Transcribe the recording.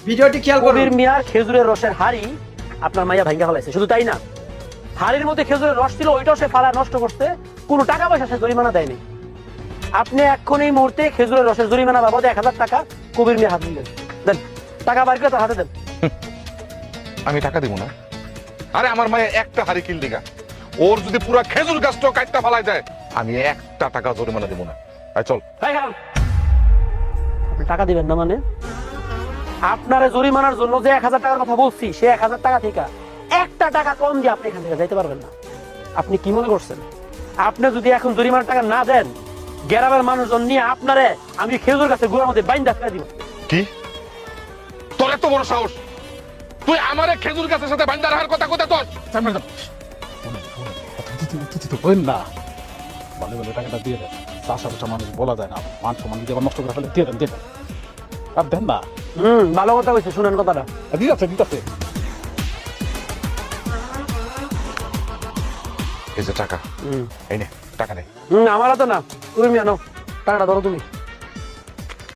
ভিডিওটি খেয়াল করুন। কবির মিয়ার খেজুরের রসের হাড়ি আপনার মাইয়া ভাঙ্গা ফেলাইছে। শুধু তাই না, হাড়ির মধ্যে খেজুরের রস ছিল, ওইটাও সে ফালা নষ্ট করছে, কোনো টাকা পয়সা সে জরিমানা দেয়নি। আপনি এখন এই মুহূর্তে খেজুরের রসের জরিমানা বাবদ 1000 টাকা কবির মিয়া হাতে দেন। দেন টাকা বার করে তার হাতে দেন। আমি টাকা দিব না। আরে আমার মায়ে একটা হাড়ি কিল দিগা, ওর যদি পুরা খেজুর গাছটা কাটটা ফালাই যায়, আমি একটা টাকা জরিমানা দিব না। আয় চল। এই খান, আপনি টাকা দিবেন না মানে? আপনার জরিমানার জন্য যে 1000 টাকার কথা বলছি, সে 1000 টাকা থেকে একটা টাকা কম দিয়ে আপনি এখান থেকে যাইতে পারবেন না। আপনি কি মনে করছেন, আপনি যদি এখন জরিমানার টাকা না দেন, গ্রামের মানুষজন নিয়ে আপনারে আমি খেজুর গাছের গোড়ার মধ্যে বাইন্দা ফেলে দিব। কি তোর এত বড় সাহস, তুই আমারে খেজুর গাছের সাথে বান্ধা রাখার কথা কথা তোর? না ভালো ভালো টাকাটা দিয়ে দেন, চাষা বাসা মানুষ বলা যায় না, মান সম্মান যদি আবার নষ্ট করে ফেলে দিয়ে দেন আর দেন না। ভালো কথা কইছে, শুনেন কথাটা। দিতে এই যে টাকা, এই নে টাকা নেই। আমার তো না, তুমি নাও টাকাটা, ধরো তুমি।